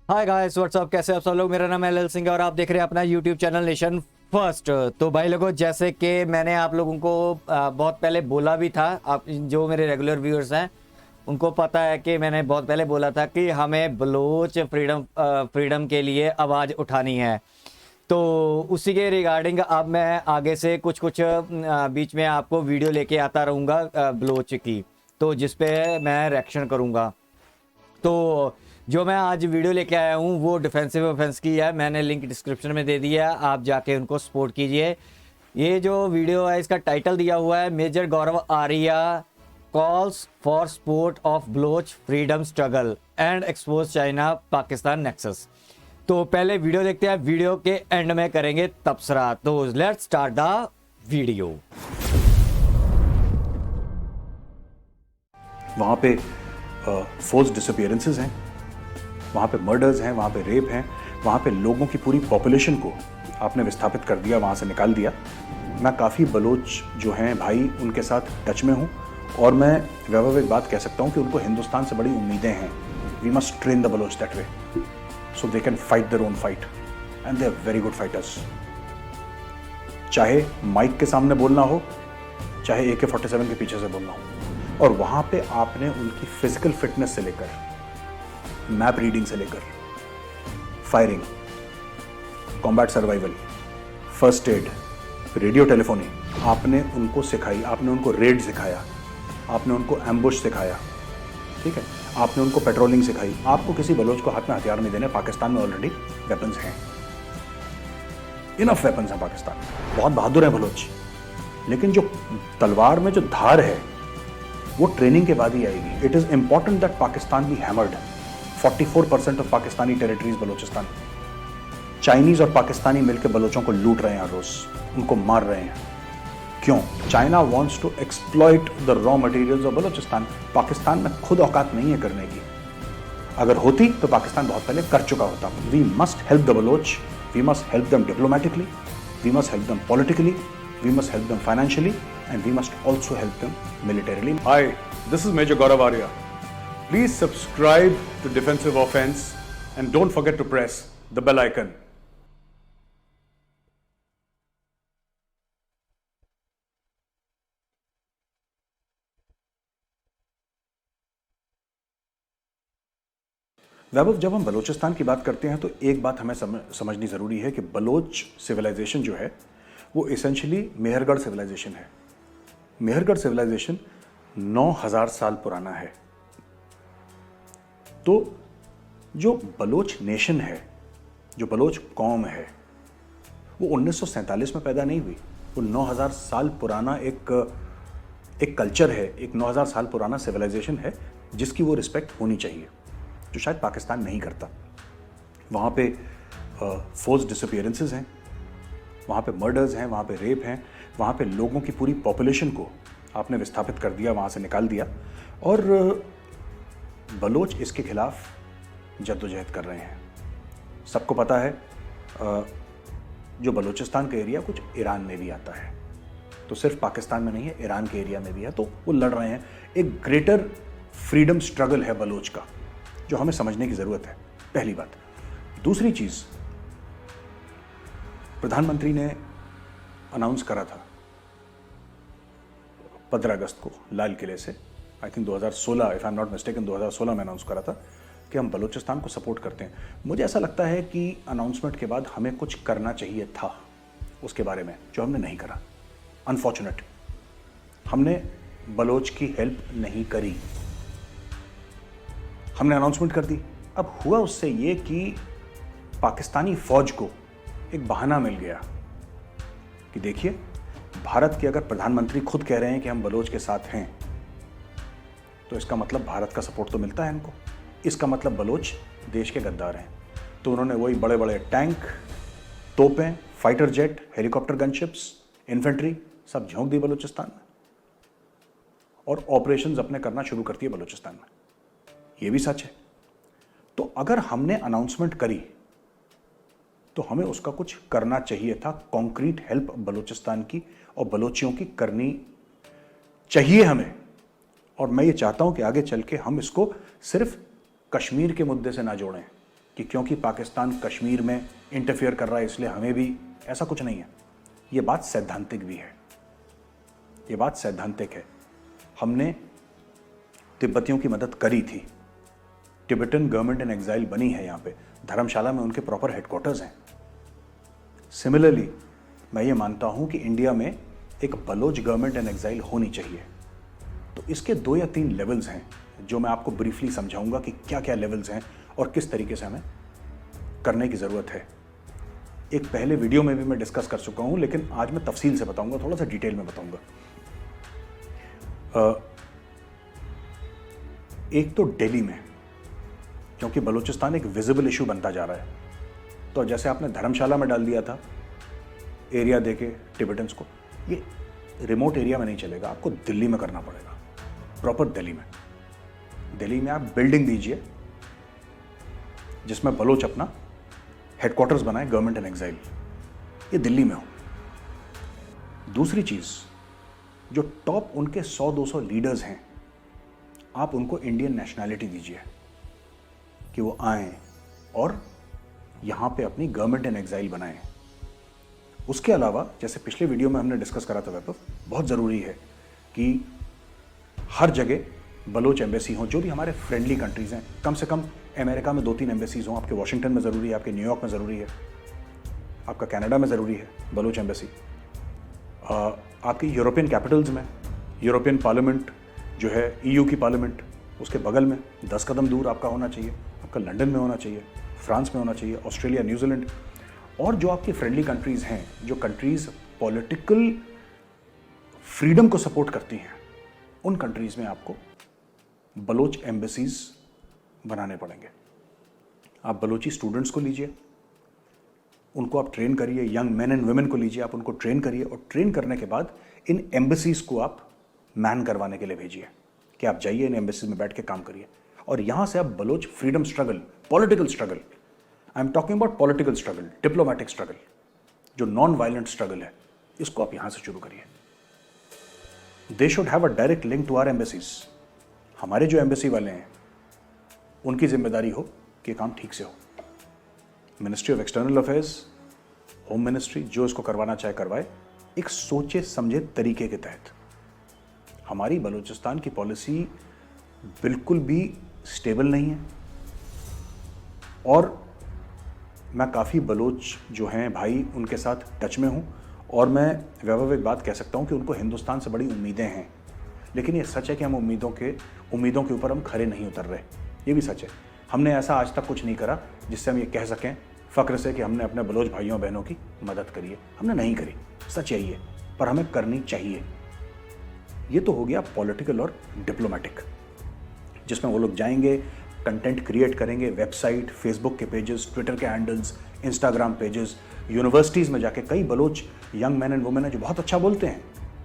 Hi guys what's up, कैसे आप सब लोग। मेरा नाम है एल सिंह और आप देख रहे हैं अपना यूट्यूब चैनल नेशन फर्स्ट। तो भाई लोगों, जैसे कि मैंने आप लोगों को बहुत पहले बोला भी था, आप जो मेरे रेगुलर व्यूअर्स हैं उनको पता है कि मैंने बहुत पहले बोला था कि हमें बलोच फ्रीडम के लिए आवाज़ उठानी है। तो उसी के रिगार्डिंग अब मैं आगे से कुछ कुछ बीच में आपको वीडियो लेके आता रहूँगा बलोच की, तो जिस पे मैं रिएक्शन करूँगा। तो जो मैं आज वीडियो लेके आया हूँ वो डिफेंसिव ऑफेंस की है। मैंने लिंक डिस्क्रिप्शन में दे दिया है, आप जाके उनको सपोर्ट कीजिए। ये जो वीडियो है इसका टाइटल दिया हुआ है major Gaurav Arya calls for support of Baloch freedom struggle and expose China Pakistan nexus. तो पहले वीडियो देखते हैं, वीडियो के एंड में करेंगे तबसरा। तो लेट्स स्टार्ट द वीडियो। वहाँ पे फोर्स डिसअपियरेंसेस हैं, वहाँ पे मर्डर्स हैं, वहाँ पे रेप हैं, वहाँ पे लोगों की पूरी पॉपुलेशन को आपने विस्थापित कर दिया, वहाँ से निकाल दिया। मैं काफ़ी बलोच जो हैं भाई उनके साथ टच में हूँ और मैं वैभव एक बात कह सकता हूँ कि उनको हिंदुस्तान से बड़ी उम्मीदें हैं। We must train the Baloch that way so they can fight their own fight and they are very good fighters. चाहे माइक के सामने बोलना हो, चाहे AK-47 के पीछे से बोलना हो, और वहाँ पे आपने उनकी फिजिकल फिटनेस से लेकर मैप रीडिंग से लेकर firing, combat survival, first aid, radio telephony आपने उनको सिखाई। आपने उनको रेड सिखाया, आपने उनको एम्बुश सिखाया, ठीक है, आपने उनको पेट्रोलिंग सिखाई। आपको किसी बलोच को हाथ में हथियार नहीं देने। पाकिस्तान में ऑलरेडी वेपन्स हैं, इनफ वेपन्स हैं पाकिस्तान में। बहुत बहादुर हैं बलोच, लेकिन जो तलवार में जो धार है वो ट्रेनिंग के बाद ही आएगी। It is important that Pakistan be hammered. 44% of Pakistani territories Balochistan. Chinese और पाकिस्तानी मिलकर बलोचों को लूट रहे हैं हर रोज, उनको मार रहे हैं। क्यों? China wants to exploit the raw materials of Balochistan. Pakistan में खुद औकात नहीं है करने की। अगर होती तो पाकिस्तान बहुत पहले कर चुका होता। We must help the Baloch, we must help them diplomatically, we must help them politically, we must help them financially, and we must also help them militarily. Hi, this is Major Gaurav Arya. Please subscribe to Defensive Offense and don't forget to press the bell icon. वैभव, जब हम बलोचिस्तान की बात करते हैं तो एक बात हमें समझनी ज़रूरी है कि बलोच सिविलाइजेशन जो है वो इसेंशली मेहरगढ़ सिविलाइजेशन है। मेहरगढ़ सिविलाइजेशन 9000 साल पुराना है। तो जो बलोच नेशन है, जो बलोच कौम है, वो 1947 में पैदा नहीं हुई। वो 9000 साल पुराना एक कल्चर है, एक 9000 साल पुराना सिविलाइजेशन है जिसकी वो रिस्पेक्ट होनी चाहिए, जो शायद पाकिस्तान नहीं करता। वहाँ पे फोर्स डिसअपियरेंसेस हैं, वहाँ पे मर्डर्स हैं, वहाँ पे रेप हैं, वहाँ पे लोगों की पूरी पॉपुलेशन को आपने विस्थापित कर दिया, वहाँ से निकाल दिया। और बलोच इसके खिलाफ जद्दोजहद कर रहे हैं। सबको पता है जो बलोचिस्तान का एरिया कुछ ईरान में भी आता है, तो सिर्फ पाकिस्तान में नहीं है, ईरान के एरिया में भी है। तो वो लड़ रहे हैं। एक ग्रेटर फ्रीडम स्ट्रगल है बलोच का, जो हमें समझने की ज़रूरत है, पहली बात। दूसरी चीज़, प्रधानमंत्री ने अनाउंस करा था 15 अगस्त को लाल किले से, I think 2016, if I am not mistaken 2016 में अनाउंस करा था कि हम बलूचिस्तान को सपोर्ट करते हैं। मुझे ऐसा लगता है कि अनाउंसमेंट के बाद हमें कुछ करना चाहिए था उसके बारे में, जो हमने नहीं करा। अनफॉर्चुनेट, हमने बलोच की हेल्प नहीं करी। हमने अनाउंसमेंट कर दी। अब हुआ उससे ये कि पाकिस्तानी फौज को एक बहाना मिल गया कि देखिए, भारत के अगर प्रधानमंत्री खुद कह रहे हैं कि हम बलोच के साथ हैं, तो इसका मतलब भारत का सपोर्ट तो मिलता है इनको। इसका मतलब बलोच देश के गद्दार हैं। तो उन्होंने वही बड़े बड़े टैंक, तोपें, fighter jet, helicopter, gunships, infantry सब झोंक दी बलूचिस्तान में और ऑपरेशंस अपने करना शुरू कर दिए बलूचिस्तान में। ये भी सच है। तो अगर हमने अनाउंसमेंट करी तो हमें उसका कुछ करना चाहिए था। कॉन्क्रीट हेल्प बलूचिस्तान की और बलोचियों की करनी चाहिए हमें। और मैं ये चाहता हूं कि आगे चल के हम इसको सिर्फ कश्मीर के मुद्दे से ना जोड़ें, कि क्योंकि पाकिस्तान कश्मीर में इंटरफियर कर रहा है इसलिए हमें भी, ऐसा कुछ नहीं है। ये बात सैद्धांतिक भी है, ये बात सैद्धांतिक है। हमने तिब्बतियों की मदद करी थी, टिबेटन गवर्नमेंट इन एग्जाइल बनी है यहाँ पे, धर्मशाला में उनके प्रॉपर हेडक्वार्टर्स हैं। सिमिलरली मैं ये मानता हूँ कि इंडिया में एक बलोच गवर्नमेंट इन एग्जाइल होनी चाहिए। तो इसके 2 या 3 लेवल्स हैं जो मैं आपको ब्रीफली समझाऊंगा कि क्या क्या लेवल्स हैं और किस तरीके से हमें करने की ज़रूरत है। एक पहले वीडियो में भी मैं डिस्कस कर चुका हूँ, लेकिन आज मैं तफसील से बताऊंगा, थोड़ा सा डिटेल में बताऊंगा। एक तो दिल्ली में, क्योंकि बलूचिस्तान एक विजिबल इशू बनता जा रहा है, तो जैसे आपने धर्मशाला में डाल दिया था एरिया देके टिबेटन्स को, ये रिमोट एरिया में नहीं चलेगा, आपको दिल्ली में करना पड़ेगा, प्रॉपर दिल्ली में। दिल्ली में आप बिल्डिंग दीजिए जिसमें बलोच अपना हेडक्वार्टर्स बनाए, गवर्नमेंट इन एग्जाइल, ये दिल्ली में हो। दूसरी चीज, जो टॉप उनके 100-200 लीडर्स हैं, आप उनको इंडियन नेशनैलिटी दीजिए कि वो आए और यहां पे अपनी गवर्नमेंट इन एग्जाइल बनाएं। उसके अलावा, जैसे पिछले वीडियो में हमने डिस्कस करा था वैभव, बहुत ज़रूरी है कि हर जगह बलोच एम्बेसी हो, जो भी हमारे फ्रेंडली कंट्रीज़ हैं। कम से कम अमेरिका में 2-3 एम्बेसीज हों, आपके वाशिंगटन में ज़रूरी है, आपके न्यूयॉर्क में ज़रूरी है, आपका कनाडा में ज़रूरी है बलोच एम्बेसी, आपकी यूरोपियन कैपिटल्स में, यूरोपियन पार्लियामेंट जो है EU की पार्लियामेंट, उसके बगल में 10 कदम दूर आपका होना चाहिए, आपका लंदन में होना चाहिए, फ्रांस में होना चाहिए, ऑस्ट्रेलिया, न्यूजीलैंड। और जो आपकी फ्रेंडली कंट्रीज़ हैं, जो कंट्रीज़ पॉलिटिकल फ्रीडम को सपोर्ट करती हैं, उन कंट्रीज़ में आपको बलोच एम्बेसीज बनाने पड़ेंगे। आप बलोची स्टूडेंट्स को लीजिए, उनको आप ट्रेन करिए, यंग मैन एंड वुमेन को लीजिए, आप उनको ट्रेन करिए, और ट्रेन करने के बाद इन एम्बेसीज को आप मैन करवाने के लिए भेजिए कि आप जाइए इन एम्बेसीज में बैठ के काम करिए, और यहां से आप Baloch freedom struggle, political struggle, I am talking about political struggle, diplomatic struggle, जो नॉन वायलेंट स्ट्रगल है, इसको आप यहां से शुरू करिए। They should have a direct link to our embassies. हमारे जो एम्बेसी वाले हैं उनकी जिम्मेदारी हो कि काम ठीक से हो। Ministry of external affairs, home ministry, जो इसको करवाना चाहे करवाए, एक सोचे समझे तरीके के तहत। हमारी बलूचिस्तान की पॉलिसी बिल्कुल भी स्टेबल नहीं है, और मैं काफ़ी बलोच जो हैं भाई, उनके साथ टच में हूँ, और मैं वैभव एक बात कह सकता हूँ कि उनको हिंदुस्तान से बड़ी उम्मीदें हैं। लेकिन ये सच है कि हम उम्मीदों के ऊपर हम खरे नहीं उतर रहे, ये भी सच है। हमने ऐसा आज तक कुछ नहीं करा जिससे हम ये कह सकें फ़ख्र से कि हमने अपने बलोच भाइयों बहनों की मदद करी है। हमने नहीं करी, सच यही है, पर हमें करनी चाहिए। ये तो हो गया पॉलिटिकल और डिप्लोमेटिक, जिसमें वो लोग जाएंगे, कंटेंट क्रिएट करेंगे, वेबसाइट, फेसबुक के पेजेस, ट्विटर के हैंडल्स, इंस्टाग्राम पेजेस, यूनिवर्सिटीज़ में जाके कई Baloch young man and women हैं जो बहुत अच्छा बोलते हैं।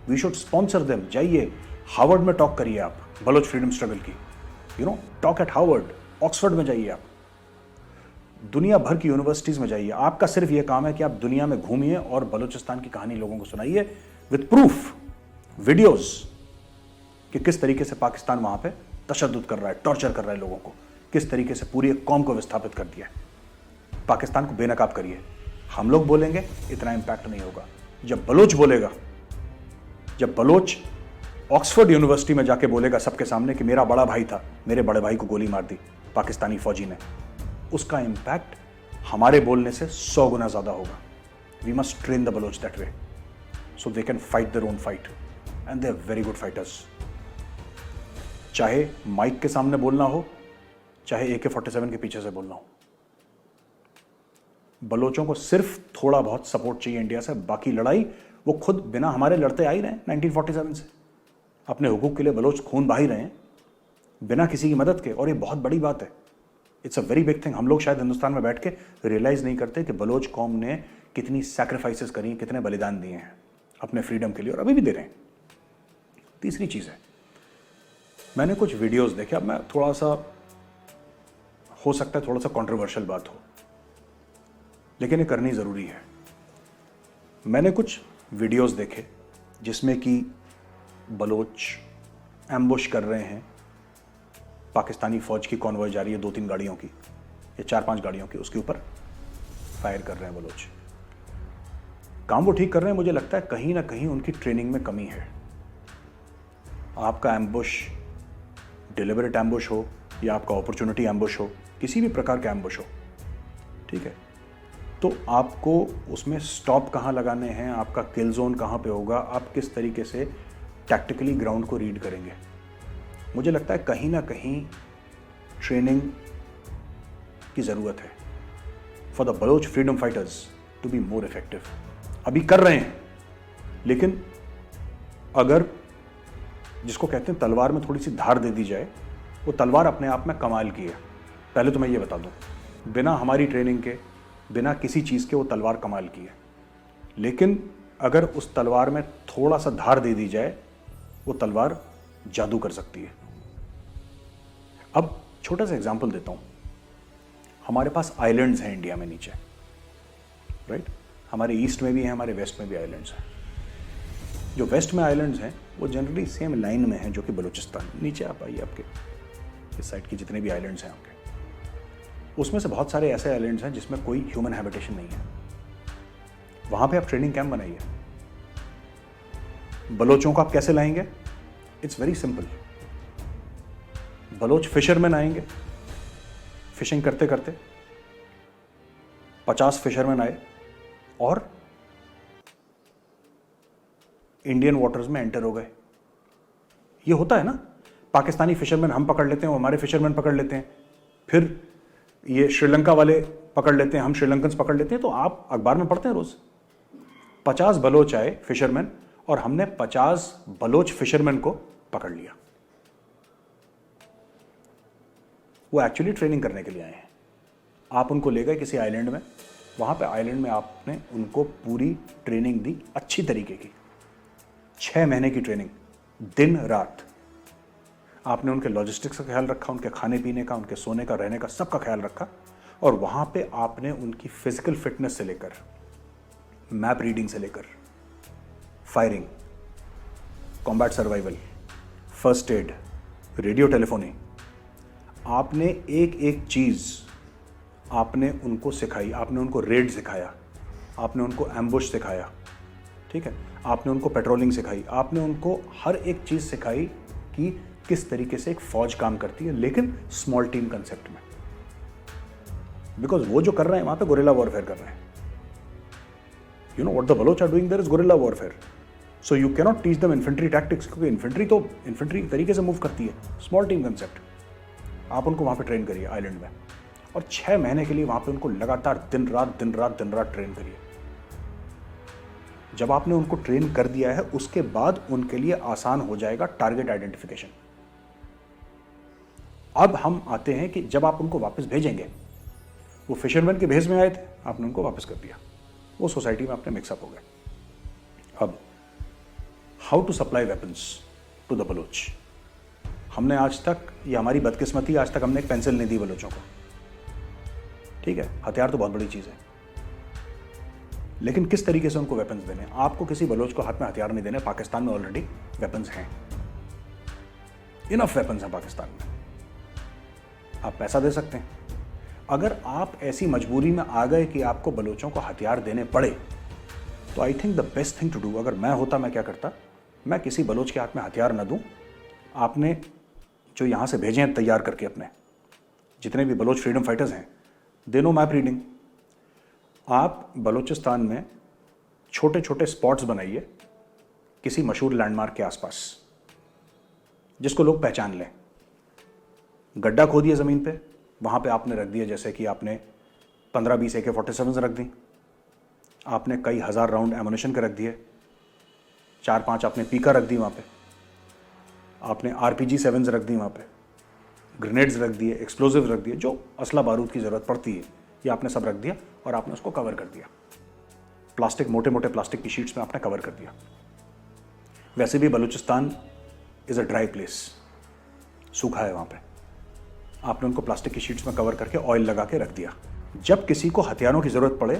We should sponsor them. जाइए हार्वर्ड में टॉक करिए आप बलोच फ्रीडम स्ट्रगल की, टॉक एट हार्वर्ड, ऑक्सफोर्ड में जाइए आप, दुनिया भर की यूनिवर्सिटीज़ में जाइए। आपका सिर्फ ये काम है कि आप दुनिया में घूमिए और बलूचिस्तान की कहानी लोगों को सुनाइए विद प्रूफ, वीडियोस, कि किस तरीके से पाकिस्तान वहां पे तशद्दुद कर रहा है, टॉर्चर कर रहा है लोगों को, किस तरीके से पूरी एक कौम को विस्थापित कर दिया है। पाकिस्तान को बेनकाब करिए। हम लोग बोलेंगे इतना इंपैक्ट नहीं होगा। जब बलोच बोलेगा, जब बलोच ऑक्सफोर्ड यूनिवर्सिटी में जाके बोलेगा सबके सामने कि मेरा बड़ा भाई था, मेरे बड़े भाई को गोली मार दी पाकिस्तानी फौजी ने, उसका इंपैक्ट हमारे बोलने से 100 गुना ज्यादा होगा। We must train the Baloch that way so they can fight their own fight, and they are very good fighters. चाहे माइक के सामने बोलना हो, चाहे AK-47 के पीछे से बोलना हो, बलोचों को सिर्फ थोड़ा बहुत सपोर्ट चाहिए इंडिया से। बाकी लड़ाई वो खुद बिना हमारे लड़ते आ ही रहे हैं 1947 से। अपने हुकूक के लिए बलोच खून बहा ही रहे हैं बिना किसी की मदद के, और ये बहुत बड़ी बात है। It's a very big thing. हम लोग शायद हिंदुस्तान में बैठ के रियलाइज नहीं करते कि बलोच कौम ने कितनी सैक्रिफाइसेस करी, कितने बलिदान दिए हैं अपने फ्रीडम के लिए, और अभी भी दे रहे हैं। तीसरी चीज है, मैंने कुछ वीडियोस देखे, अब मैं थोड़ा सा, हो सकता है थोड़ा सा कंट्रोवर्शियल बात हो, लेकिन ये करनी जरूरी है। मैंने कुछ वीडियोस देखे जिसमें कि बलोच एम्बुश कर रहे हैं, पाकिस्तानी फौज की कॉन्वॉय जा रही है 2-3 गाड़ियों की, या 4-5 गाड़ियों की, उसके ऊपर फायर कर रहे हैं बलोच। काम वो ठीक कर रहे हैं, मुझे लगता है कहीं ना कहीं उनकी ट्रेनिंग में कमी है। आपका एम्बुश डिलिबरेट एम्बुश हो या आपका अपॉर्चुनिटी एम्बुश हो, किसी भी प्रकार का एम्बुश हो, ठीक है, तो आपको उसमें स्टॉप कहाँ लगाने हैं, आपका किल जोन कहाँ पे होगा, आप किस तरीके से टैक्टिकली ग्राउंड को रीड करेंगे। मुझे लगता है कहीं ना कहीं ट्रेनिंग की ज़रूरत है for the Baloch freedom fighters to be more effective. अभी कर रहे हैं, लेकिन अगर जिसको कहते हैं तलवार में थोड़ी सी धार दे दी जाए, वो तलवार अपने आप में कमाल की है। पहले तो मैं ये बता दूं, बिना हमारी ट्रेनिंग के, बिना किसी चीज़ के वो तलवार कमाल की है, लेकिन अगर उस तलवार में थोड़ा सा धार दे दी जाए, वो तलवार जादू कर सकती है। अब छोटा सा एग्जांपल देता हूं। हमारे पास आइलैंड्स हैं इंडिया में नीचे, राइट? हमारे ईस्ट में भी हैं, हमारे वेस्ट में भी आइलैंड्स हैं। जो वेस्ट में आइलैंड्स हैं वो जनरली सेम लाइन में हैं जो कि बलूचिस्तान। नीचे आप आइए, आपके इस साइड की जितने भी आइलैंड्स हैं आपके, उसमें से बहुत सारे ऐसे आइलैंड्स हैं जिसमें कोई ह्यूमन हैबिटेशन नहीं है। वहां पे आप ट्रेनिंग कैंप बनाइए। बलोचों को आप कैसे लाएंगे? It's very simple. Baloch fisherman आएंगे, फिशिंग करते करते 50 फिशरमैन आए और इंडियन वाटर्स में एंटर हो गए। ये होता है ना, पाकिस्तानी फिशरमैन हम पकड़ लेते हैं, वो हमारे फिशरमैन पकड़ लेते हैं, फिर ये श्रीलंका वाले पकड़ लेते हैं, हम श्रीलंकन्स पकड़ लेते हैं। तो आप अखबार में पढ़ते हैं रोज 50 बलोच आए फिशरमैन और हमने 50 बलोच फिशरमैन को पकड़ लिया। वो एक्चुअली ट्रेनिंग करने के लिए आए हैं। आप उनको ले गए किसी आइलैंड में, वहां पे आइलैंड में आपने उनको पूरी ट्रेनिंग दी, अच्छी तरीके की 6 महीने की ट्रेनिंग, दिन रात। आपने उनके लॉजिस्टिक्स का ख्याल रखा, उनके खाने पीने का, उनके सोने का, रहने का, सबका ख्याल रखा। और वहां पे आपने उनकी फिजिकल फिटनेस से लेकर, मैप रीडिंग से लेकर, firing, combat survival, first aid, radio telephony, आपने एक एक चीज आपने उनको सिखाई। आपने उनको रेड सिखाया, आपने उनको एम्बुश सिखाया, ठीक है, आपने उनको पेट्रोलिंग सिखाई, आपने उनको हर एक चीज सिखाई कि किस तरीके से एक फौज काम करती है, लेकिन स्मॉल टीम कंसेप्ट में। बिकॉज वो जो कर रहे हैं वहां पे गोरिल्ला वॉरफेयर कर रहे हैं। You know what the Baloch are doing there is guerrilla warfare. So you can not teach them infantry tactics, क्योंकि इन्फेंट्री तो इन्फेंट्री तरीके से मूव करती है, स्मॉल टीम कंसेप्ट। आप उनको वहां पे ट्रेन करिए आइलैंड में, और 6 महीने के लिए वहां पे उनको लगातार दिन रात ट्रेन करिए। जब आपने उनको ट्रेन कर दिया है, उसके बाद उनके लिए आसान हो जाएगा टारगेट आइडेंटिफिकेशन। अब हम आते हैं कि जब आप उनको वापस भेजेंगे, वो फिशरमैन के भेस में आए थे, आपने उनको वापस कर दिया, वो सोसाइटी में आपने मिक्सअप हो गए। अब how to supply weapons to the Baloch. हमने आज तक, ये हमारी बदकिस्मती, आज तक हमने एक पेंसिल नहीं दी बलोचों को, ठीक है। हथियार तो बहुत बड़ी चीज है, लेकिन किस तरीके से उनको वेपन्स देने। आपको किसी बलोच को हाथ में हथियार नहीं देने। पाकिस्तान में ऑलरेडी वेपन्स हैं, इनफ वेपन्स हैं पाकिस्तान में। आप पैसा दे सकते हैं। अगर आप ऐसी मजबूरी में आ गए कि आपको बलोचों को हथियार देने पड़े, तो I think the best thing to do, अगर मैं होता, मैं क्या करता, मैं किसी बलोच के हाथ में हथियार न दूं। आपने जो यहां से भेजे हैं तैयार करके, अपने जितने भी बलोच फ्रीडम फाइटर्स हैं, दे नो मैप रीडिंग। आप बलूचिस्तान में छोटे छोटे स्पॉट्स बनाइए किसी मशहूर लैंडमार्क के आसपास, जिसको लोग पहचान लें। गड्ढा खोदिए ज़मीन पे, वहाँ पे आपने रख दिया, जैसे कि आपने 15-20 AK-47 रख दी, आपने कई हज़ार राउंड एमुनेशन के रख दिए, 4-5 आपने पीका रख दी वहाँ पे, आपने RPG-7 रख दी वहाँ पे, ग्रेनेड्स रख दिए, एक्सप्लोजिव रख दिए, जो असला बारूद की ज़रूरत पड़ती है, ये आपने सब रख दिया और आपने उसको कवर कर दिया। प्लास्टिक, मोटे मोटे प्लास्टिक की शीट्स में आपने कवर कर दिया। वैसे भी Balochistan is a dry place, सूखा है वहाँ पे। आपने उनको प्लास्टिक की शीट्स में कवर करके ऑयल लगा के रख दिया। जब किसी को हथियारों की ज़रूरत पड़े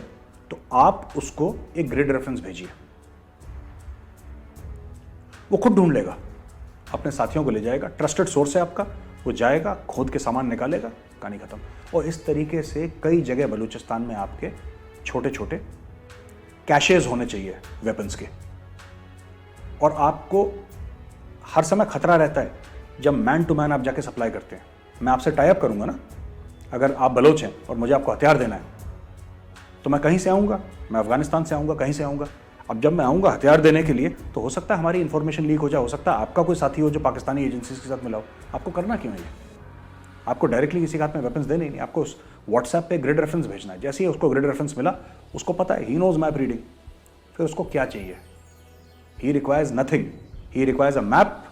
तो आप उसको एक ग्रिड रेफरेंस भेजिए, वो खुद ढूंढ लेगा, अपने साथियों को ले जाएगा, ट्रस्टेड सोर्स है आपका, वो जाएगा, खोद के सामान निकालेगा, कहानी खत्म। और इस तरीके से कई जगह बलूचिस्तान में आपके छोटे छोटे कैशेज होने चाहिए वेपन्स के, और आपको हर समय खतरा रहता है जब मैन टू मैन आप जाके सप्लाई करते हैं। मैं आपसे टाई अप करूंगा ना, अगर आप बलोच हैं और मुझे आपको हथियार देना है तो मैं कहीं से आऊँगा, मैं अफगानिस्तान से आऊँगा, कहीं से आऊँगा। अब जब मैं आऊँगा हथियार देने के लिए तो हो सकता है हमारी इन्फॉर्मेशन लीक हो जाए, हो सकता है आपका कोई साथी हो जो पाकिस्तानी एजेंसीज के साथ मिला हो। आपको करना क्यों है ये? आपको डायरेक्टली किसी के हाथ में वेपन्स देने ही नहीं, आपको उस व्हाट्सएप पे ग्रिड रेफरेंस भेजना है। जैसे ही उसको ग्रिड रेफरेंस मिला, उसको पता है, ही नोज मैप रीडिंग। फिर उसको क्या चाहिए? He requires nothing, he requires a map,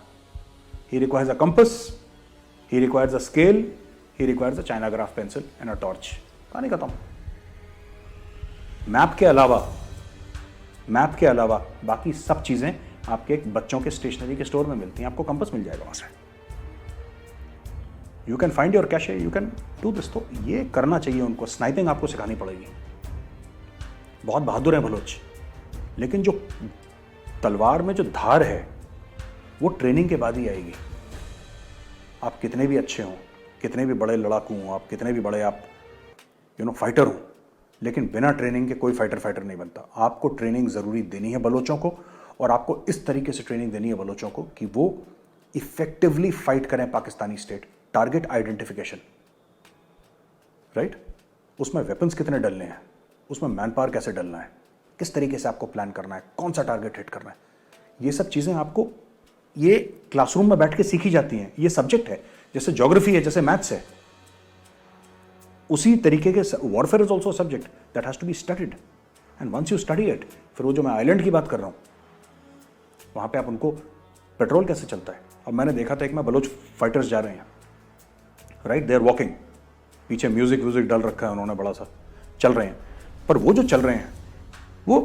he requires a compass, he requires a scale, he requires a china graph pencil and a torch. कहानी खत्म। मैप के अलावा बाकी सब चीजें आपके बच्चों के स्टेशनरी के स्टोर में मिलती हैं। आपको कंपस मिल जाएगा वहां से। You can find your cache, you can do this. तो ये करना चाहिए उनको। स्नाइपिंग आपको सिखानी पड़ेगी। बहुत बहादुर है बलोच, लेकिन जो तलवार में जो धार है वो ट्रेनिंग के बाद ही आएगी। आप कितने भी अच्छे हों, कितने भी बड़े लड़ाकू हों, आप कितने भी बड़े आप फाइटर हों, लेकिन बिना ट्रेनिंग के कोई फाइटर नहीं बनता। आपको ट्रेनिंग ज़रूरी देनी है बलोचों को, और आपको इस तरीके से ट्रेनिंग देनी है बलोचों को कि वो इफेक्टिवली फाइट करें Pakistani state. Target identification, right? उसमें वेपन्स कितने डलने हैं, उसमें मैन पावर कैसे डलना है, किस तरीके से आपको प्लान करना है, कौन सा टारगेट हिट करना है, ये सब चीज़ें आपको ये क्लासरूम में बैठ के सीखी जाती हैं। ये सब्जेक्ट है, जैसे ज्योग्राफी है, जैसे मैथ्स है, उसी तरीके के warfare is also subject that has to be studied. And once you study it, फिर वो जो मैं आइलैंड की बात कर रहा हूँ, वहाँ पे आप उनको पेट्रोल कैसे चलता है। अब मैंने देखा था एक में बलोच फाइटर्स जा रहे हैं, राइट, दे आर वॉकिंग, पीछे म्यूजिक डल रखा है उन्होंने बड़ा सा, चल रहे हैं, पर वो जो चल रहे हैं वो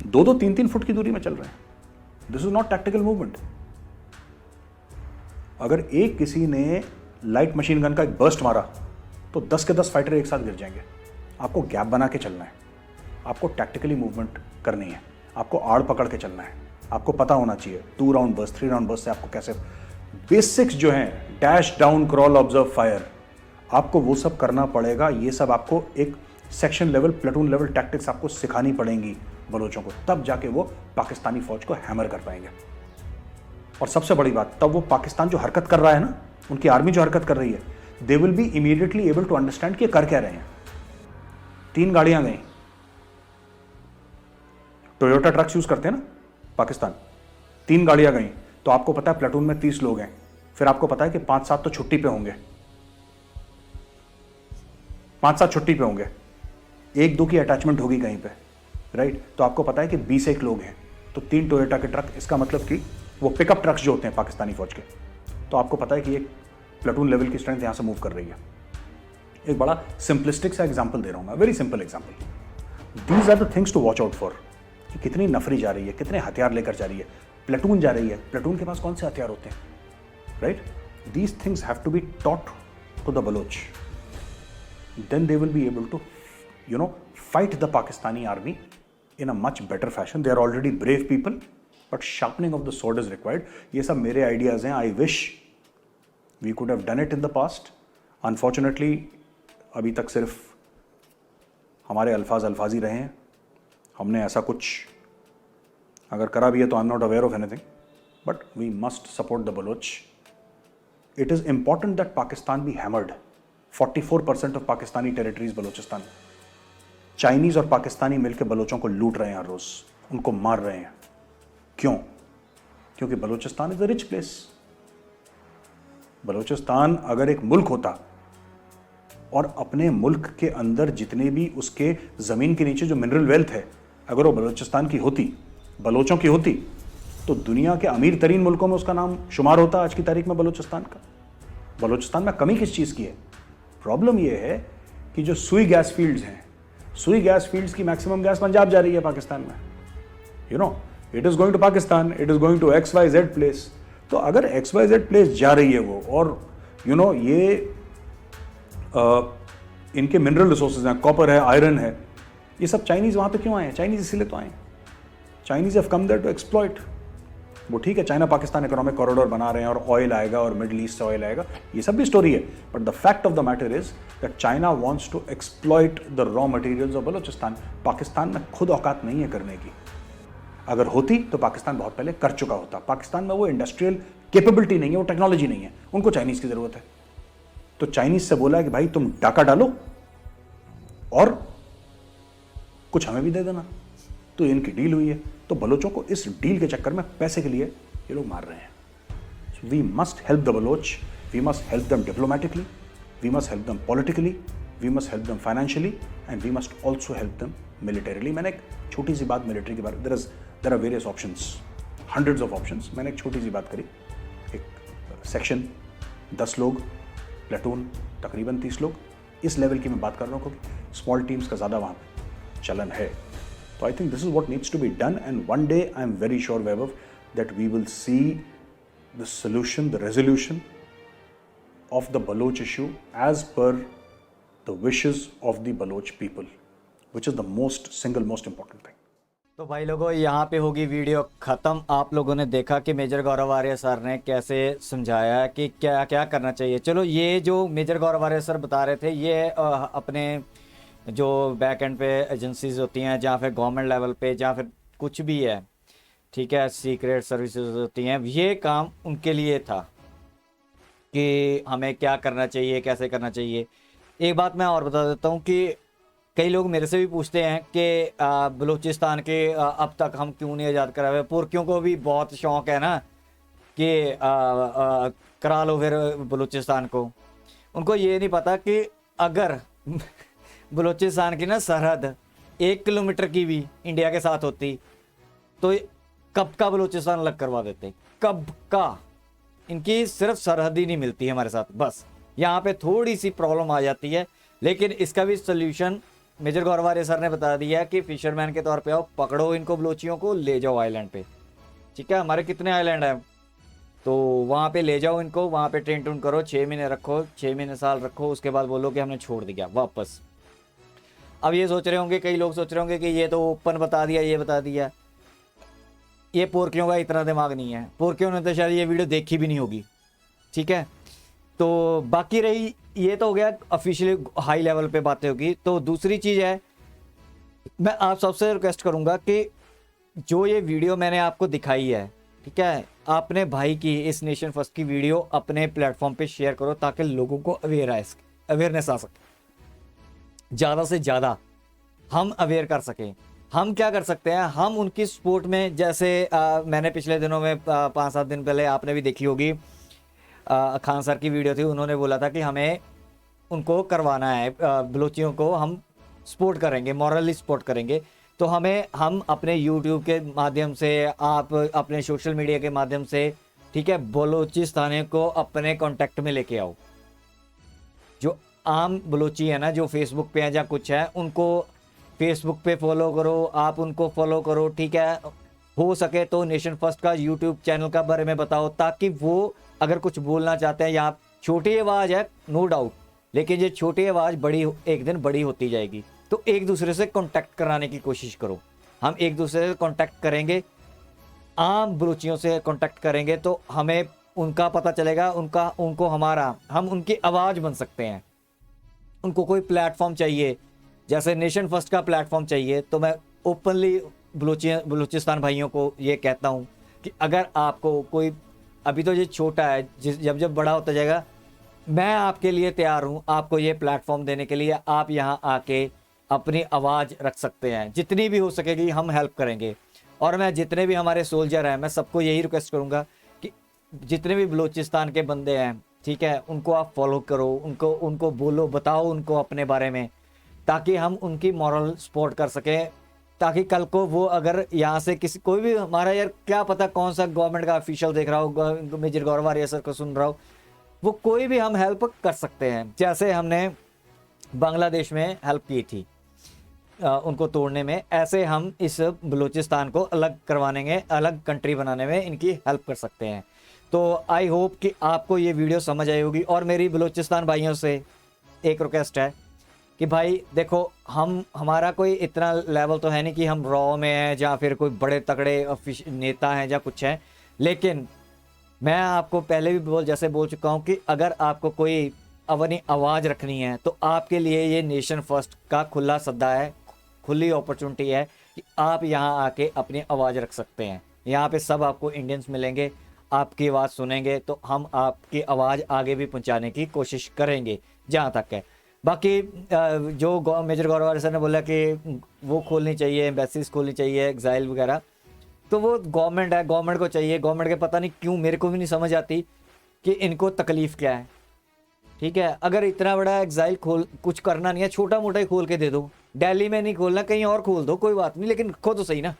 2-2, 3-3 फुट की दूरी में चल रहे हैं। This is not tactical movement. अगर एक किसी ने लाइट मशीन गन का एक बर्स्ट मारा तो 10 के 10 फाइटर एक साथ गिर जाएंगे। आपको गैप बना के चलना है, आपको टैक्टिकली मूवमेंट करनी है, आपको आड़ पकड़ के चलना है, आपको पता होना चाहिए 2 राउंड बर्स्ट, 3 राउंड बर्स्ट से आपको कैसे बेसिक्स जो हैं, dash down, crawl, observe, fire, आपको वो सब करना पड़ेगा। ये सब आपको एक section level, platoon level tactics आपको सिखानी पड़ेंगी बलोचों को, तब जाके वो पाकिस्तानी फौज को हैमर कर पाएंगे। और सबसे बड़ी बात, तब वो पाकिस्तान जो हरकत कर रहा है ना, उनकी आर्मी जो हरकत कर रही है, they will be immediately able to understand कि कर क्या रहे हैं। 3 गाड़ियां गई, टोयोटा ट्रक्स यूज करते हैं ना पाकिस्तान, 3 गाड़ियां गई, तो आपको पता है प्लेटून में 30 लोग हैं, फिर आपको पता है कि 5-7 तो छुट्टी पे होंगे, 5-7 छुट्टी पे होंगे, 1-2 की अटैचमेंट होगी कहीं पे, राइट? तो आपको पता है कि 20-1 लोग हैं, तो 3 टोयोटा के ट्रक, इसका मतलब कि वो पिकअप ट्रक्स जो होते हैं पाकिस्तानी फौज के, तो आपको पता है कि एक प्लेटून लेवल की स्ट्रेंथ यहां से मूव कर रही है। एक बड़ा सिंपलिस्टिक सा एग्जांपल दे रहा हूं मैं, very simple example. These are the things to watch out for, कि कितनी नफरी जा रही है, कितने हथियार लेकर जा रही है, प्लेटून जा रही है, प्लेटून के पास कौन से हथियार होते हैं, right? These things have to be taught to the Baloch, then they will be able to fight the Pakistani army in a much better fashion. They are already brave people, but sharpening of the sword is required. ये सब मेरे ideas हैं. I wish we could have done it in the past. Unfortunately, अभी तक सिर्फ हमारे अल्फाज ही रहे हैं. हमने ऐसा कुछ अगर करा भी है तो I'm not aware of anything. But we must support the Baloch. It is important that Pakistan be hammered. 44% of Pakistani territory is Balochistan. Chinese और पाकिस्तानी मिलकर बलोचों को लूट रहे हैं हर रोज, उनको मार रहे हैं. क्यों? क्योंकि Balochistan is a rich place. Balochistan अगर एक मुल्क होता और अपने मुल्क के अंदर जितने भी उसके जमीन के नीचे जो मिनरल वेल्थ है, अगर वो बलोचिस्तान की होती, बलोचों की होती, तो दुनिया के अमीर तरीन मुल्कों में उसका नाम शुमार होता आज की तारीख में बलोचिस्तान का. बलोचिस्तान में कमी किस चीज की है? प्रॉब्लम यह है कि जो सुई गैस फील्ड्स हैं, सुई गैस फील्ड्स की मैक्सिमम गैस पंजाब जा रही है पाकिस्तान में. It is going to Pakistan, it is going to XYZ place. तो अगर XYZ प्लेस जा रही है वो, और ये इनके मिनरल रिसोर्सेज हैं, कॉपर है, आयरन है, ये सब चाइनीज वहां पे क्यों आए हैं? चाइनीज इसीलिए तो आए. Chinese have come there to exploit. वो ठीक है, चाइना पाकिस्तान इकोनॉमिक कॉरिडोर बना रहे हैं और ऑयल आएगा और मिडिल ईस्ट से ऑयल आएगा, ये सब भी स्टोरी है, but the fact of the matter is that China wants to exploit the raw materials of Balochistan. Pakistan में खुद औकात नहीं है करने की, अगर होती तो पाकिस्तान बहुत पहले कर चुका होता। पाकिस्तान में वो इंडस्ट्रियल कैपेबिलिटी नहीं है, वो टेक्नोलॉजी नहीं है, उनको चाइनीज की जरूरत है। तो चाइनीज से बोला कि भाई तुम डाका डालो और कुछ हमें भी दे देना, तो इनकी डील हुई है। तो बलोचों को इस डील के चक्कर में पैसे के लिए ये लोग मार रहे हैं। We must help the Baloch, we must help them diplomatically, we must help them politically, we must help them financially and we must also help them militarily. मैंने एक छोटी सी बात मिलिट्री के बारे में, there are various options, hundreds of options, मैंने एक छोटी सी बात करी। एक सेक्शन 10 लोग, प्लेटून तकरीबन 30 लोग, इस लेवल की मैं बात कर रहा हूँ, क्योंकि स्मॉल टीम्स का ज़्यादा वहाँ पे चलन है। So I think this is what needs to be done, and one day I am very sure, Vaibhav, that we will see the solution, the resolution of the Baloch issue as per the wishes of the Baloch people, which is the single most important thing. तो भाई लोगों, यहाँ पे होगी video ख़त्म। आप लोगों ने देखा कि मेजर गौरव आर्य सर ने कैसे समझाया कि क्या क्या करना चाहिए। चलो, ये जो मेजर गौरव आर्य सर बता रहे थे, ये अपने जो बैक एंड पे एजेंसीज होती हैं, जहाँ फिर गवर्नमेंट लेवल पे, जहाँ फिर कुछ भी है, ठीक है, सीक्रेट सर्विसेज होती हैं, ये काम उनके लिए था कि हमें क्या करना चाहिए, कैसे करना चाहिए। एक बात मैं और बता देता हूँ कि कई लोग मेरे से भी पूछते हैं कि बलूचिस्तान के अब तक हम क्यों नहीं आज़ाद करा हुए। पुरखियों को भी बहुत शौक़ है ना कि करा लो फिर बलूचिस्तान को। उनको ये नहीं पता कि अगर बलूचिस्तान की ना सरहद 1 किलोमीटर की भी इंडिया के साथ होती तो कब का बलूचिस्तान अलग करवा देते, कब का। इनकी सिर्फ सरहद ही नहीं मिलती है हमारे साथ, बस यहाँ पे थोड़ी सी प्रॉब्लम आ जाती है। लेकिन इसका भी सोल्यूशन मेजर गौरव आर्य सर ने बता दिया कि फिशरमैन के तौर पे आओ, पकड़ो इनको बलोचियों को, ले जाओ आइलैंड पे। ठीक है, हमारे कितने आइलैंड हैं, तो वहाँ पे ले जाओ इनको, वहाँ पे ट्रेन टून करो, 6 महीने रखो, 6 महीने साल रखो, उसके बाद बोलो कि हमने छोड़ दिया वापस। अब ये सोच रहे होंगे, कई लोग सोच रहे होंगे कि ये तो ओपन बता दिया, ये बता दिया। ये पोरकियों का इतना दिमाग नहीं है, पोरकियों ने तो शायद ये वीडियो देखी भी नहीं होगी। ठीक है, तो बाकी रही, ये तो हो गया ऑफिशियली हाई लेवल पे बातें होगी। तो दूसरी चीज़ है, मैं आप सबसे रिक्वेस्ट करूंगा कि जो ये वीडियो मैंने आपको दिखाई है, ठीक है, आपने भाई की इस नेशन फर्स्ट की वीडियो अपने प्लेटफॉर्म पे शेयर करो ताकि लोगों को अवेयरनेस आ सके, ज़्यादा से ज़्यादा हम अवेयर कर सकें। हम क्या कर सकते हैं, हम उनकी सपोर्ट में, जैसे मैंने पिछले दिनों में 5-7 दिन पहले आपने भी देखी होगी, खान सर की वीडियो थी, उन्होंने बोला था कि हमें उनको करवाना है, बलोचियों को हम सपोर्ट करेंगे, मॉरली सपोर्ट करेंगे। तो हम अपने यूट्यूब के माध्यम से, आप अपने सोशल मीडिया के माध्यम से, ठीक है, बलोचिस्तानियों को अपने कांटेक्ट में लेके आओ। जो आम बलोची है ना, जो फेसबुक पे है या कुछ है, उनको फेसबुक पे फॉलो करो, आप उनको फॉलो करो। ठीक है, हो सके तो नेशन फर्स्ट का यूट्यूब चैनल का बारे में बताओ, ताकि वो अगर कुछ बोलना चाहते हैं, यहाँ छोटी आवाज़ है नो डाउट, लेकिन ये छोटी आवाज़ एक दिन बड़ी होती जाएगी। तो एक दूसरे से कांटेक्ट कराने की कोशिश करो। हम एक दूसरे से कांटेक्ट करेंगे, आम बलूचियों से कांटेक्ट करेंगे, तो हमें उनका पता चलेगा, उनको हमारा, हम उनकी आवाज़ बन सकते हैं। उनको कोई प्लेटफॉर्म चाहिए, जैसे नेशन फर्स्ट का प्लेटफॉर्म चाहिए, तो मैं ओपनली बलूचिस्तान भाइयों को ये कहता हूँ कि अगर आपको कोई, अभी तो ये छोटा है, जब बड़ा होता जाएगा, मैं आपके लिए तैयार हूँ आपको ये प्लेटफॉर्म देने के लिए। आप यहाँ आके अपनी आवाज़ रख सकते हैं, जितनी भी हो सकेगी हम हेल्प करेंगे। और मैं जितने भी हमारे सोल्जर हैं, मैं सबको यही रिक्वेस्ट करूँगा कि जितने भी बलूचिस्तान के बंदे हैं, ठीक है, उनको आप फॉलो करो, उनको बोलो, बताओ उनको अपने बारे में, ताकि हम उनकी मॉरल सपोर्ट कर सकें। ताकि कल को वो अगर यहाँ से कोई भी हमारा, यार क्या पता कौन सा गवर्नमेंट का ऑफिशियल देख रहा हो, मेजर गौरव आर्य सर को सुन रहा हो, वो कोई भी हम हेल्प कर सकते हैं। जैसे हमने बांग्लादेश में हेल्प की थी उनको तोड़ने में, ऐसे हम इस बलूचिस्तान को अलग करवाने में, अलग कंट्री बनाने में इनकी हेल्प कर सकते हैं। तो आई होप कि आपको ये वीडियो समझ आई होगी। और मेरी बलूचिस्तान भाइयों से एक रिक्वेस्ट है कि भाई देखो, हमारा कोई इतना लेवल तो है नहीं कि हम रॉ में हैं या फिर कोई बड़े तगड़े नेता हैं या कुछ हैं, लेकिन मैं आपको पहले भी जैसे बोल चुका हूँ कि अगर आपको कोई अपनी आवाज़ रखनी है तो आपके लिए ये नेशन फर्स्ट का खुला सद्दा है, खुली अपॉर्चुनिटी है कि आप यहाँ आके अपनी आवाज़ रख सकते हैं। यहाँ पे सब आपको इंडियंस मिलेंगे, आपकी आवाज़ सुनेंगे, तो हम आपकी आवाज़ आगे भी पहुँचाने की कोशिश करेंगे जहाँ तक है। बाकी जो मेजर गौरव वाले सर ने बोला कि वो खोलनी चाहिए, एम्बेसीज खोलनी चाहिए, एग्जाइल वगैरह, तो वो गवर्नमेंट है, गवर्नमेंट को चाहिए। गवर्नमेंट के पता नहीं क्यों, मेरे को भी नहीं समझ आती कि इनको तकलीफ़ क्या है। ठीक है, अगर इतना बड़ा एग्जाइल खोल कुछ करना नहीं है, छोटा मोटा ही खोल के दे दो। दिल्ली में नहीं खोलना, कहीं और खोल दो, कोई बात नहीं, लेकिन रखो तो सही ना।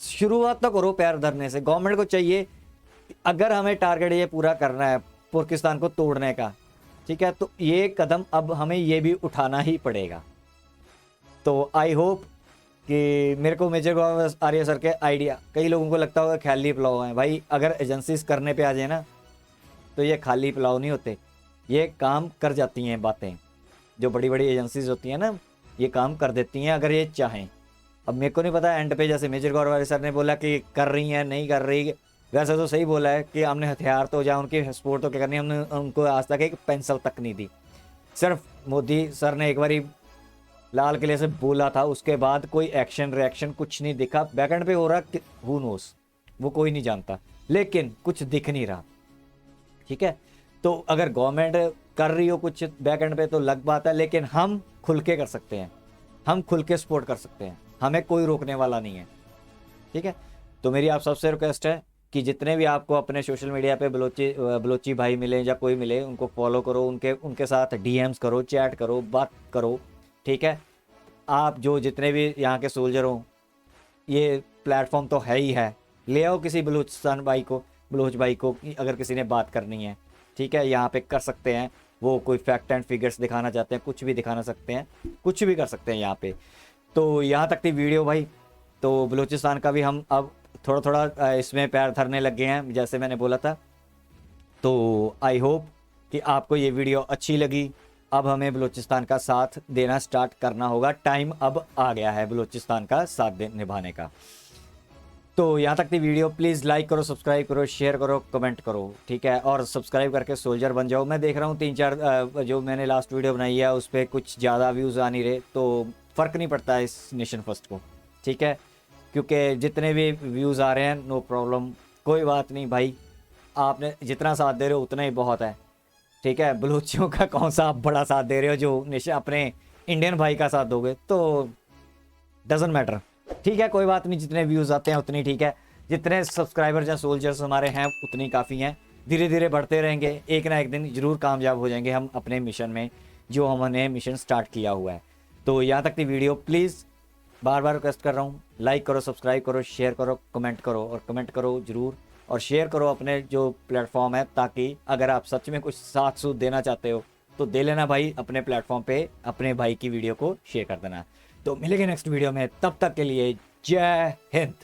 शुरुआत तो करो पैर धरने से। गवर्नमेंट को चाहिए, अगर हमें टारगेट ये पूरा करना है पाकिस्तान को तोड़ने का, ठीक है, तो ये कदम अब हमें ये भी उठाना ही पड़ेगा। तो आई होप कि मेरे को मेजर गौरव आर्य सर के आइडिया, कई लोगों को लगता होगा खाली पुलाव है भाई, अगर एजेंसीज करने पे आ जाए ना तो ये खाली पुलाव नहीं होते, ये काम कर जाती हैं बातें। जो बड़ी बड़ी एजेंसीज होती हैं ना, ये काम कर देती हैं अगर ये चाहें। अब मेरे को नहीं पता एंड पे जैसे मेजर गौरव आर्य सर ने बोला कि कर रही हैं नहीं कर रही, वैसे तो सही बोला है कि हमने हथियार तो या उनकी सपोर्ट तो क्या करनी, हमने उनको आज तक एक पेंसिल तक नहीं दी। सिर्फ मोदी सर ने एक बारी लाल किले से बोला था, उसके बाद कोई एक्शन रिएक्शन कुछ नहीं दिखा। बैकएंड पे हो रहा हु नोस, वो कोई नहीं जानता, लेकिन कुछ दिख नहीं रहा। ठीक है, तो अगर गवर्नमेंट कर रही हो कुछ बैकएंड पे तो अलग बात है, लेकिन हम खुल के कर सकते हैं, हम खुल के सपोर्ट कर सकते हैं, हमें कोई रोकने वाला नहीं है। ठीक है, तो मेरी आप सबसे रिक्वेस्ट है कि जितने भी आपको अपने सोशल मीडिया पे बलोची भाई मिले या कोई मिले, उनको फॉलो करो, उनके साथ डीएम्स करो, चैट करो, बात करो। ठीक है, आप जो जितने भी यहाँ के सोल्जर हो, ये प्लेटफॉर्म तो है ही है, ले आओ किसी बलूचिस्तान भाई को, बलोच भाई को, अगर किसी ने बात करनी है। ठीक है, यहाँ पे कर सकते हैं, वो कोई फैक्ट एंड फिगर्स दिखाना चाहते हैं, कुछ भी दिखाना सकते हैं, कुछ भी कर सकते हैं यहाँ पे। तो यहाँ तक थी वीडियो भाई। तो बलूचिस्तान का भी हम अब थोड़ा थोड़ा इसमें पैर धरने लग गए हैं, जैसे मैंने बोला था। तो आई होप कि आपको ये वीडियो अच्छी लगी। अब हमें बलूचिस्तान का साथ देना स्टार्ट करना होगा, टाइम अब आ गया है बलूचिस्तान का साथ निभाने का। तो यहाँ तक थी वीडियो, प्लीज़ लाइक करो, सब्सक्राइब करो, शेयर करो, कमेंट करो। ठीक है, और सब्सक्राइब करके सोल्जर बन जाओ। मैं देख रहा हूँ 3-4 जो मैंने लास्ट वीडियो बनाई है उस पर कुछ ज़्यादा व्यूज़ आ नहीं रहे, तो फ़र्क नहीं पड़ता है इस नेशन फर्स्ट को। ठीक है, क्योंकि जितने भी व्यूज़ आ रहे हैं नो प्रॉब्लम, कोई बात नहीं भाई, आपने जितना साथ दे रहे हो उतना ही बहुत है। ठीक है, बलूचियों का कौन सा आप बड़ा साथ दे रहे हो जो अपने इंडियन भाई का साथ दोगे, तो डजंट मैटर। ठीक है, कोई बात नहीं, जितने व्यूज़ आते हैं उतनी ठीक है, जितने सब्सक्राइबर्स या सोल्जर्स हमारे हैं उतनी काफ़ी हैं। धीरे धीरे बढ़ते रहेंगे, एक ना एक दिन ज़रूर कामयाब हो जाएंगे हम अपने मिशन में, जो हमने मिशन स्टार्ट किया हुआ है। तो यहाँ तक थी video, please bar bar request कर रहा हूँ, लाइक करो, सब्सक्राइब करो, शेयर करो, कमेंट करो, और कमेंट करो ज़रूर, और शेयर करो अपने जो प्लेटफॉर्म है, ताकि अगर आप सच में कुछ साथ सूथ देना चाहते हो तो दे लेना भाई, अपने प्लेटफॉर्म पे अपने भाई की वीडियो को शेयर कर देना। तो मिलेंगे नेक्स्ट वीडियो में, तब तक के लिए जय हिंद।